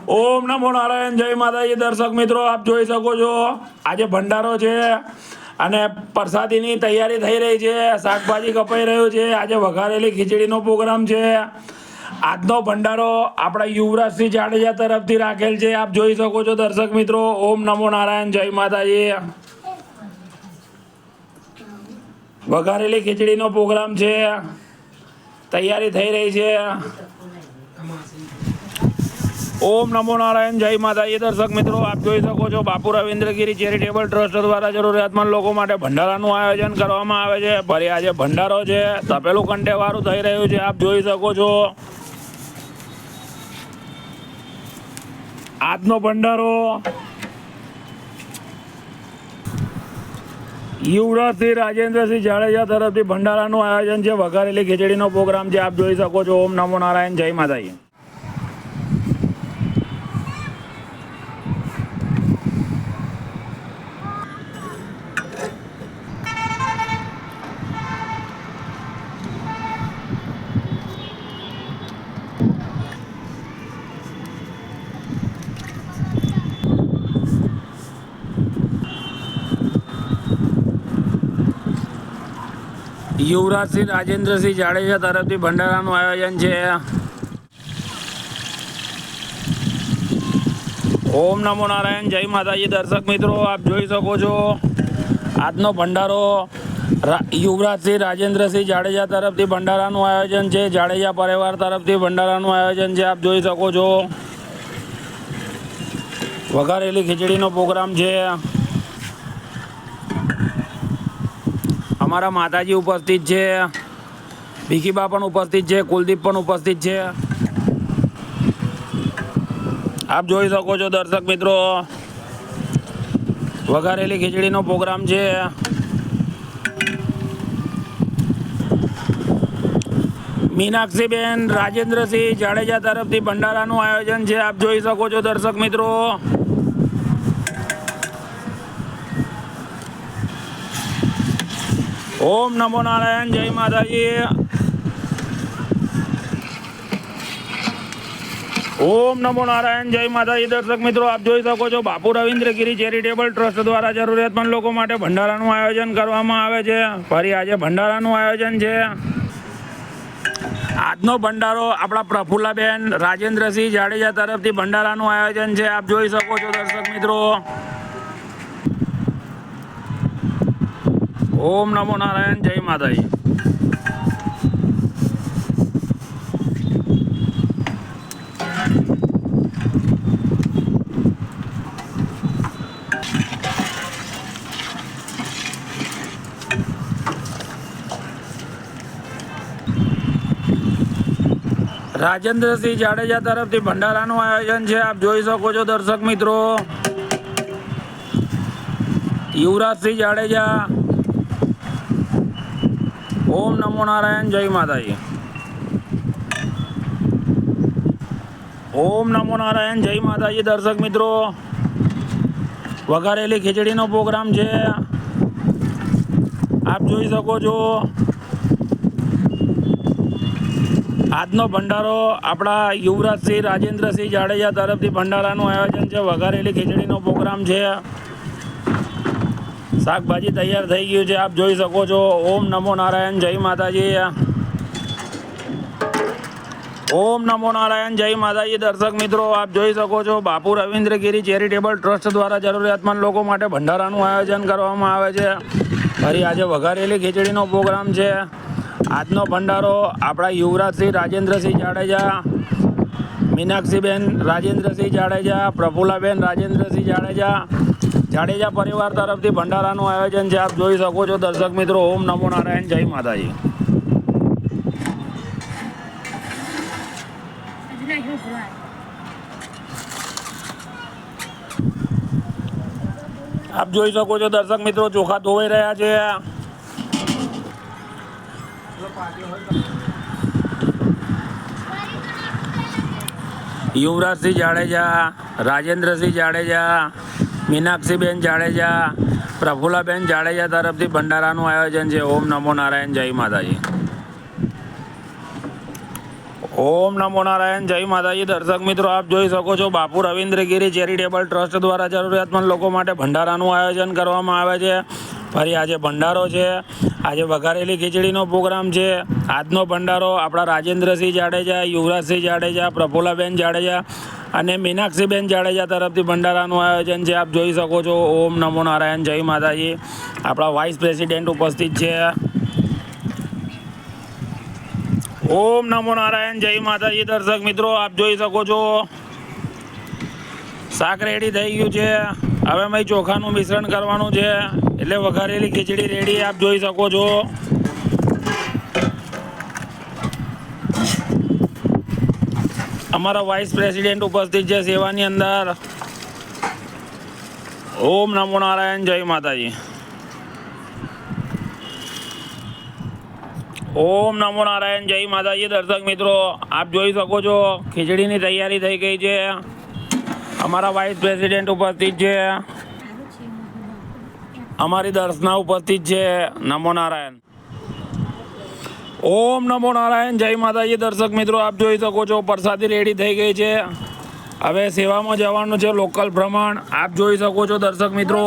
ઓમ નમો નારાયણ, જય માતાજી. દર્શક મિત્રો, આપ જોઈ શકો છો આજે ભંડારો છે અને પ્રસાદીની તૈયારી થઈ રહી છે. શાકભાજી કપાઈ રહ્યું છે. આજે વઘારેલી ખીચડીનો પ્રોગ્રામ છે. આજનો ભંડારો આપણા યુવરાજસિંહ જાડેજા તરફથી રાખેલ છે. આપ જોઈ શકો છો દર્શક મિત્રો. ઓમ નમો નારાયણ, જય માતાજી. વઘારેલી ખીચડીનો પ્રોગ્રામ છે. તૈયારી થઈ રહી છે. ઓમ નમો નારાયણ, જય માતાજી. દર્શક મિત્રો, આપ જોઈ શકો છો બાપુ રવિન્દ્રગીરી ચેરિટેબલ ટ્રસ્ટ દ્વારા જરૂરિયાતમંદ લોકો માટે ભંડારાનું આયોજન કરવામાં આવે છે. ફરી આજે ભંડારો છે, તપેલું કંઠેવાળું થઈ રહ્યું છે. આપ જોઈ શકો છો આજનો ભંડારો યુવરાજસિંહ રાજેન્દ્રસિંહ જાડેજા તરફથી ભંડારાનું આયોજન છે. વઘારેલી ખીચડીનો પ્રોગ્રામ છે. આપ જોઈ શકો છો. ઓમ નમો નારાયણ, જય માતાજી. યુવરાજસિંહ રાજેન્દ્રસિંહ જાડેજા તરફથી ભંડારાનું આયોજન છે. ઓમ નમો નારાયણ, જય માતાજી. દર્શક મિત્રો, આપ જોઈ શકો છો આજનો ભંડારો યુવરાજસિંહ રાજેન્દ્રસિંહ જાડેજા તરફથી ભંડારાનું આયોજન છે. જાડેજા પરિવાર તરફથી ભંડારાનું આયોજન છે. આપ જોઈ શકો છો વઘારેલી ખીચડીનો પ્રોગ્રામ છે. અમારા માતાજી ઉપસ્થિત છે, ભીખીબા પણ ઉપસ્થિત છે, કુલદીપ પણ ઉપસ્થિત છે. આપ જોઈ શકો છો દર્શક મિત્રો, વઘારેલી ખીચડીનો પ્રોગ્રામ છે. મીનાક્ષીબેન રાજેન્દ્રસિંહ જાડેજા તરફથી ભંડારાનું આયોજન છે. આપ જોઈ શકો છો દર્શક મિત્રો. ઓમ નમો નારાયણ, જય માતાજી. ઓમ નમો નારાયણ, જય માતાજી. દર્શક મિત્રો, આપ જોઈ શકો છો બાપુ રવિન્દ્રગીરી ચેરિટેબલ ટ્રસ્ટ દ્વારા જરૂરિયાતમંદ લોકો માટે ભંડારાનું આયોજન કરવામાં આવે છે. ફરી આજે ભંડારાનું આયોજન છે. આજનો ભંડારો આપણા પ્રફુલ્લાબેન રાજેન્દ્રસિંહ જાડેજા તરફથી ભંડારાનું આયોજન છે. આપ જોઈ શકો છો દર્શક મિત્રો. ઓમ નમો નારાયણ, જય માતાજી. રાજેન્દ્રસિંહ જાડેજા તરફથી ભંડારાનું આયોજન છે. આપ જોઈ શકો છો દર્શક મિત્રો. યુવરાજસિંહ જાડેજા. ઓમ નમો નારાયણ, જય માતાજી. ઓમ નમો નારાયણ, જય માતાજી. દર્શક મિત્રો, વઘારેલી ખીચડીનો પ્રોગ્રામ છે. આપ જોઈ શકો છો આજનો ભંડારો આપણા યુવરાજસિંહ રાજેન્દ્રસિંહ જાડેજા તરફથી ભંડારાનું આયોજન છે. વઘારેલી ખીચડીનો પ્રોગ્રામ છે. શાકભાજી તૈયાર થઈ ગયું છે. આપ જોઈ શકો છો. ઓમ નમો નારાયણ, જય માતાજી. ઓમ નમો નારાયણ, જય માતાજી. દર્શક મિત્રો, આપ જોઈ શકો છો બાપુ રવિન્દ્રગીરી ચેરિટેબલ ટ્રસ્ટ દ્વારા જરૂરિયાતમંદ લોકો માટે ભંડારાનું આયોજન કરવામાં આવે છે. ફરી આજે વઘારેલી ખીચડીનો પ્રોગ્રામ છે. આજનો ભંડારો આપણા યુવરાજસિંહ રાજેન્દ્રસિંહ જાડેજા, મીનાક્ષીબેન રાજેન્દ્રસિંહ જાડેજા, પ્રફુલ્લાબેન રાજેન્દ્રસિંહ જાડેજા પરિવાર તરફથી ભંડારાનું આયોજન છે. આપ જોઈ શકો છો દર્શક મિત્રો. ઓમ નમો નારાયણ, જય માતાજી. આપ જોઈ શકો છો દર્શક મિત્રો, ચોખા ધોવાઈ રહ્યા છે. યુવરાજસિંહ જાડેજા, રાજેન્દ્રસિંહ જાડેજા, મીનાક્ષીબેન જાડેજા, પ્રફુલ્લાબેન જાડેજા તરફથી ભંડારાનું આયોજન છે. ઓમ નમો નારાયણ, જય માતાજી. ઓમ નમો નારાયણ, જય માતાજી. દર્શક મિત્રો, આપ જોઈ શકો છો બાપુ રવિન્દ્રગીરી ચેરિટેબલ ટ્રસ્ટ દ્વારા જરૂરિયાતમંદ લોકો માટે ભંડારાનું આયોજન કરવામાં આવે છે. ફરી આજે ભંડારો છે. આજે વઘારેલી ખીચડીનો પ્રોગ્રામ છે. આજનો ભંડારો આપણા રાજેન્દ્રસિંહ જાડેજા, યુવરાજસિંહ જાડેજા, પ્રફુલ્લાબેન જાડેજા અને મીનાક્ષીબેન જાડેજા તરફથી ભંડારાનું આયોજન છે. આપ જોઈ શકો છો. ઓમ નમો નારાયણ, જય માતાજી. આપણા વાઇસ પ્રેસિડેન્ટ ઉપસ્થિત છે. ઓમ નમો નારાયણ, જય માતાજી. દર્શક મિત્રો, આપ જોઈ શકો છો શાક રેડી થઈ ગયું છે. હવે મેં ચોખાનું મિશ્રણ કરવાનું છે, એટલે વઘારેલી ખીચડી રેડી. આપ જોઈ શકો છો. અમારા વાઇસ પ્રેસિડેન્ટ ઉપસ્થિત છે સેવાની અંદર. ઓમ નમો નારાયણ, જય માતાજી. ઓમ નમો નારાયણ, જય માતાજી. દર્શક મિત્રો, આપ જોઈ શકો છો ખીચડીની તૈયારી થઈ ગઈ છે. અમારા વાઇસ પ્રેસિડેન્ટ ઉપસ્થિત છે. અમારી દર્શના ઉપસ્થિત છે. નમો નારાયણ. ઓમ નમો નારાયણ, જય માતાજી. દર્શક મિત્રો, આપ જોઈ શકો છો પ્રસાદી રેડી થઈ ગઈ છે. હવે સેવામાં જવાનું છે લોકલ ભ્રમણ. આપ જોઈ શકો છો દર્શક મિત્રો,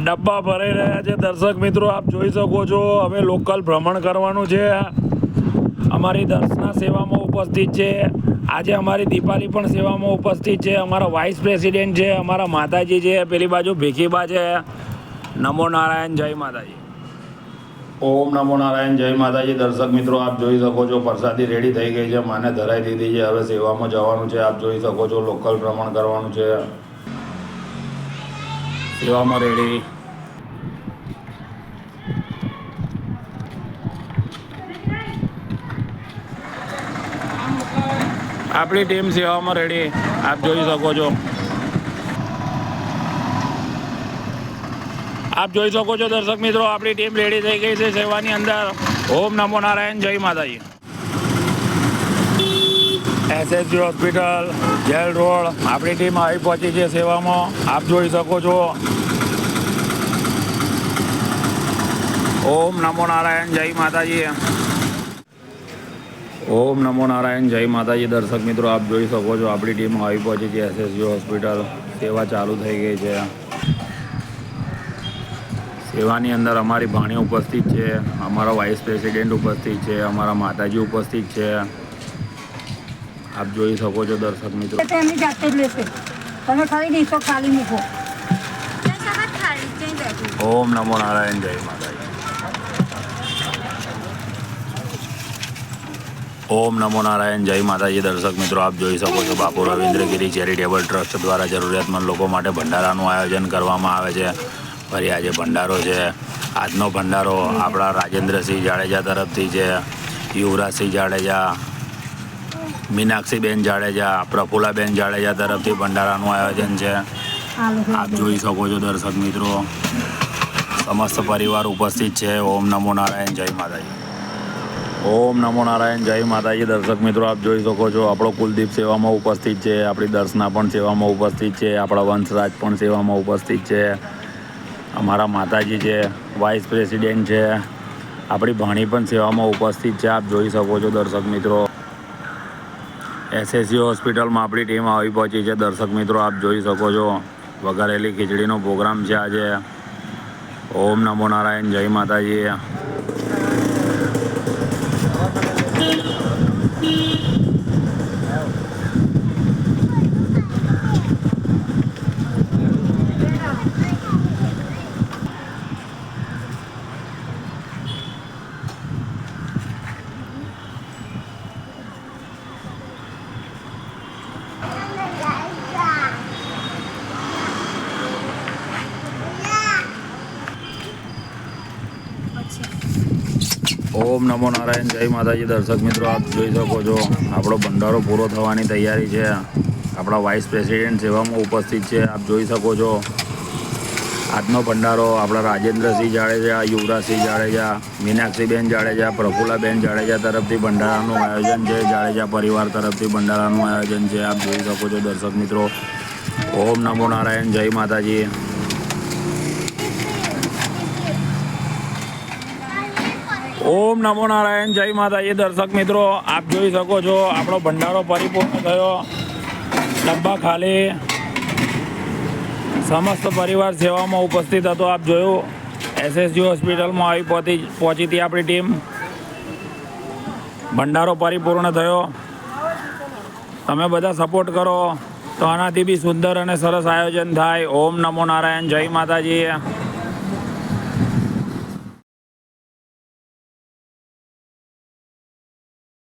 ડબ્બા ભરાઈ રહ્યા છે. દર્શક મિત્રો, આપ જોઈ શકો છો હવે લોકલ ભ્રમણ કરવાનું છે. અમારી દર્શના સેવામાં ઉપસ્થિત છે. આજે અમારી દીપાલી પણ સેવામાં ઉપસ્થિત છે. અમારા વાઇસ પ્રેસિડેન્ટ છે, અમારા માતાજી છે, પેલી બાજુ ભીખીબા છે. નમો નારાયણ, જય માતાજી. ઓમ નમો નારાયણ, જય માતાજી. દર્શક મિત્રો, આપ જોઈ શકો છો પ્રસાદી રેડી થઈ ગઈ છે. માને ધરાઈ દીધી છે. હવે સેવામાં જવાનું છે. આપ જોઈ શકો છો લોકલ ભ્રમણ કરવાનું છે. સેવામાં રેડી. આપણી ટીમ સેવામાં રેડી. આપ જોઈ શકો છો. આપ જોઈ શકો છો દર્શક મિત્રો, આપણી ટીમ રેડી થઈ ગઈ છે સેવાની અંદર. ઓમ નમો નારાયણ, જય માતાજી. એસએસજી હોસ્પિટલ, જેલ રોડ, આપણી ટીમ આવી પહોંચી છે સેવામાં. આપ જોઈ શકો છો. ઓમ નમો નારાયણ, જય માતાજી. ઓમ નમો નારાયણ, જય માતાજી. દર્શક મિત્રો, આપ જોઈ શકો છો આપણી ટીમ આવી પહોંચી છે એસએસજી હોસ્પિટલ. સેવા ચાલુ થઈ ગઈ છે. સેવાની અંદર અમારી ભાણી ઉપસ્થિત છે, અમારા વાઇસ પ્રેસિડેન્ટ ઉપસ્થિત છે, અમારા માતાજી ઉપસ્થિત છે. આપ જોઈ શકો છો દર્શક મિત્રો. એમની જાતે જ લેશે. તમે ખાલી ડીશો ખાલી મૂકો. ઓમ નમો નારાયણ, જય માતાજી. ઓમ નમો નારાયણ, જય માતાજી. દર્શક મિત્રો, આપ જોઈ શકો છો બાપુ રવિન્દ્રગીરી ચેરિટેબલ ટ્રસ્ટ દ્વારા જરૂરિયાતમંદ લોકો માટે ભંડારાનું આયોજન કરવામાં આવે છે. ફરી આજે ભંડારો છે. આજનો ભંડારો આપણા રાજેન્દ્રસિંહ જાડેજા તરફથી છે, યુવરાજસિંહ જાડેજા, મીનાક્ષીબેન જાડેજા, પ્રફુલ્લાબેન જાડેજા તરફથી ભંડારાનું આયોજન છે. આપ જોઈ શકો છો દર્શક મિત્રો, સમસ્ત પરિવાર ઉપસ્થિત છે. ઓમ નમો નારાયણ, જય માતાજી. ઓમ નમો નારાયણ, જય માતાજી. દર્શક મિત્રો, આપ જોઈ શકો છો આપણો કુલદીપ સેવામાં ઉપસ્થિત છે, આપણી દર્શના પણ સેવામાં ઉપસ્થિત છે, આપણા વંશરાજ પણ સેવામાં ઉપસ્થિત છે, અમારા માતાજી છે, વાઇસ પ્રેસિડેન્ટ છે, આપણી ભાણી પણ સેવામાં ઉપસ્થિત છે. આપ જોઈ શકો છો દર્શક મિત્રો. એસએસજી હોસ્પિટલમાં આપણી ટીમ આવી પહોંચી છે. દર્શક મિત્રો, આપ જોઈ શકો છો વઘારેલી ખીચડીનો પ્રોગ્રામ છે આજે. ઓમ નમો નારાયણ, જય માતાજી. ઓમ નમો નારાયણ, જય માતાજી. દર્શક મિત્રો, આપ જોઈ શકો છો આપણો ભંડારો પૂરો થવાની તૈયારી છે. આપણા વાઇસ પ્રેસિડેન્ટ સેવામાં ઉપસ્થિત છે. આપ જોઈ શકો છો આજનો ભંડારો આપણા રાજેન્દ્રસિંહ જાડેજા, યુવરાજસિંહ જાડેજા, મીનાક્ષીબેન જાડેજા, પ્રફુલ્લાબેન જાડેજા તરફથી ભંડારાનું આયોજન છે. જાડેજા પરિવાર તરફથી ભંડારાનું આયોજન છે. આપ જોઈ શકો છો દર્શક મિત્રો. ઓમ નમો નારાયણ, જય માતાજી. ઓમ નમો નારાયણ, જય માતાજી. દર્શક મિત્રો, આપ જોઈ શકો છો આપણો ભંડારો પરિપૂર્ણ થયો. ડબ્બા ખાલી, સમસ્ત પરિવાર સેવામાં ઉપસ્થિત હતો. આપ જોયું, એસએસજી હોસ્પિટલમાં આવી પહોંચી હતી આપણી ટીમ. ભંડારો પરિપૂર્ણ થયો. તમે બધા સપોર્ટ કરો તો આનાથી બી સુંદર અને સરસ આયોજન થાય. ઓમ નમો નારાયણ, જય માતાજી.